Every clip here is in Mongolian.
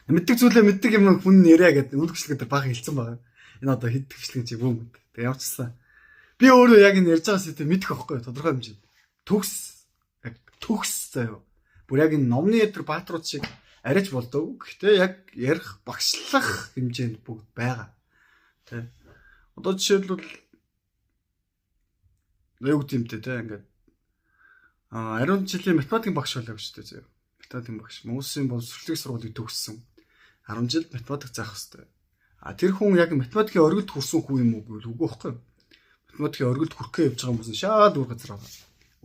Мэддэг зүйлээ мэддэг юм хүн яриа гэдэг үлгчлэг дээр баг хэлсэн байгаа. Энэ одоо хэд төвчлэг чи бүүм. Тэг ямар ч гэсэн би өөрөө яг энэ ярьж байгаа сэдвээ мэдэх байхгүй тодорхой хэмжээнд. Төгс заяа. Бүр яг энэ номны өдр бааtruуд шиг ариж болдог. Гэхдээ яг ярих багшлах хэмжээнд бүгд байгаа. Тэ. Одоо жишээлбэл юу гэдэг юм те ингээд ариун жилийн математикийн багш болоо гэж дээ заяа. Математикийн багш. Монголын боловсролын сургуулийг төгссөн. 10 жил математик заах хэрэгтэй. Тэр хүн яг математикийн оргилд хүрсэн хүн юм уу гэвэл үгүй байхгүй. Математикийн оргилд хүрэхээ явж байгаа хүмүүс шаад өөр газар байгаа.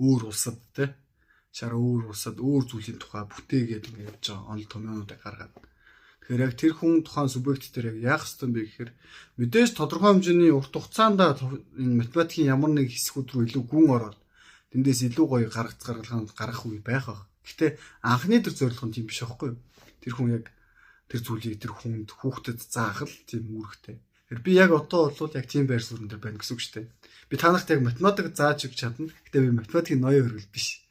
Өөр улсад те. Шар өөр улсад өөр зүйлийн тухай бүтээгээд ингэ явж байгаа онол томьёонуудыг гаргаад. Тэгэхээр яг тэр хүн тухайн субъект дээр яг яах ёстой бэ гэхээр мэдээж тодорхой хэмжээний урт хугацаанд энэ математикийн ямар нэг хэсгүүд рүү илүү гүн ороод тэндээс илүү гоё гаргах үе байх баг. Гэхдээ анхны тэр зорилго нь тийм биш байхгүй юу? Тэр хүн яг тэр зүйлийг тэр хүнд хүүхдэд заах л тийм үүрэгтэй. Тэгэхээр би яг одоо бол яг тийм байр суурин дээр байна гэсэн үг шүү дээ. Би та нарт яг математик зааж өгч чадна. Гэхдээ би математикийн ноён өргөл биш.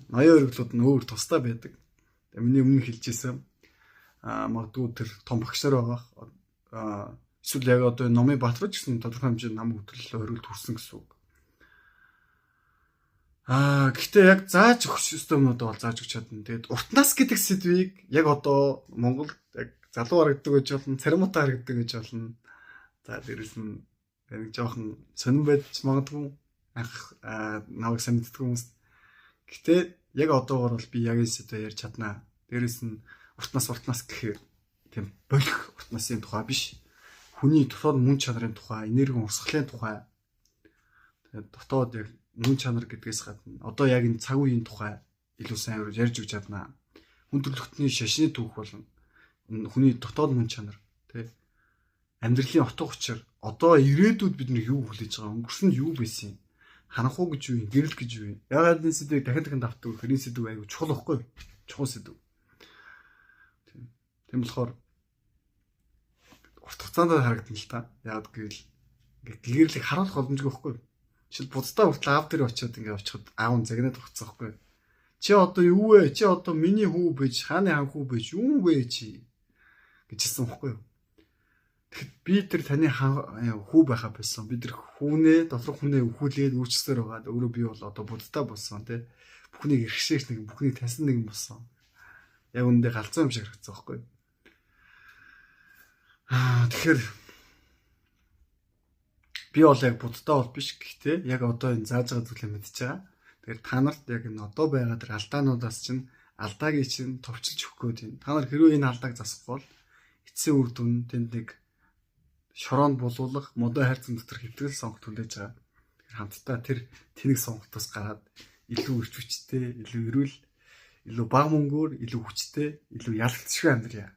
Ноён өргөлүүд нь өөр тусдаа байдаг. Миний өмнө хэлжсэн. Магадгүй тэр том багш нар байгаа. Эсвэл яг одоо номын бааtruуд гэсэн тодорхой хэмжээнд нам хөтлөл өргөлд хүрсэн гэсэн үг. Гэхдээ яг зааж өгөх системүүд бол зааж өгч чадна. Тэгээд урт нас гэдэг сэдвийг яг одоо Монголд яг залуу харагддаг гэж болно, царимуутай харагддаг гэж болно. За дээрэс нь нэг жоохон сонирн байж магадгүй анх намайг санагддаг хүмүүс. Гэхдээ яг одоогор бол би яг энэ сэдвээр ярьж чаднаа. Дээрэс нь урт нас гэхээр тийм болох урт насын тухай биш. Хүний дотоод мөн чанарын тухай, энерги урсгалын тухай. Тэгээд дотоод яг мөн чанар гэдгээс гадна одоо яг энэ цаг үеийн тухай илүү сайн ярьж өгч чаднаа. Хүн төрөлхтний шашны түүх болон хүний дотоод мөн чанар тий амьдралын утга учир одоо ирээдүйд бид нар юу хүлээж байгаа өнгөрсөн нь юу байсан юм ханах уу гэж юу юм гэрэл гэж юу юм ягаад энэ сэдвийг дахин давтдаг хэрэг сэдв аягүй чухал байхгүй чухал сэдв тийм болохоор урт хугацаанд харагдана л та ягаад гэвэл гэрлийг харуулах боломжгүй байхгүй жишээл буддаа хүртэл аав дээр очиод ингээд очиход аав нь загнаад өгцсөн байхгүй чи одоо юу вэ чи одоо миний хүү бэж хааны хан хүү бэж юу вэ чи гэжсэн байхгүй тэгэхэд би тэр таны хүү байхаа байсан бид тэр хүүнээ доторх хүнээ өхүүлээд өөрчлөсөр байгаа өөрөө би бол одоо буддаа болсон тий бүхнийг эрхшээж нэг бүхнийг тасан нэг болсон яг үүндээ галзуу юм шиг харагдсан байхгүй тэгэхээр би бол яг буддаа бол биш гэхдээ яг одоо энэ зааж байгаа зүйлээ мэдчихэж байгаа. Тэгэхээр та нарт яг энэ одоо байгаа тэр алдаануудаас чинь алдаагийн чинь товчилж өгөх гээд байна. Та нар хэрвээ энэ алдааг засахгүй бол эцсийн үр дүн тэнд нэг шороонд булуулах, модон хайрцаг дотор хэвтгэл сонгох хүлээж байгаа. Тэгэхээр хамтдаа тэр тэнэг сонголтоос гараад илүү өрч хүчтэй, илүү эрүүл, илүү бага мөнгөөр, илүү хүчтэй, илүү ялгцшгүй амьдрья.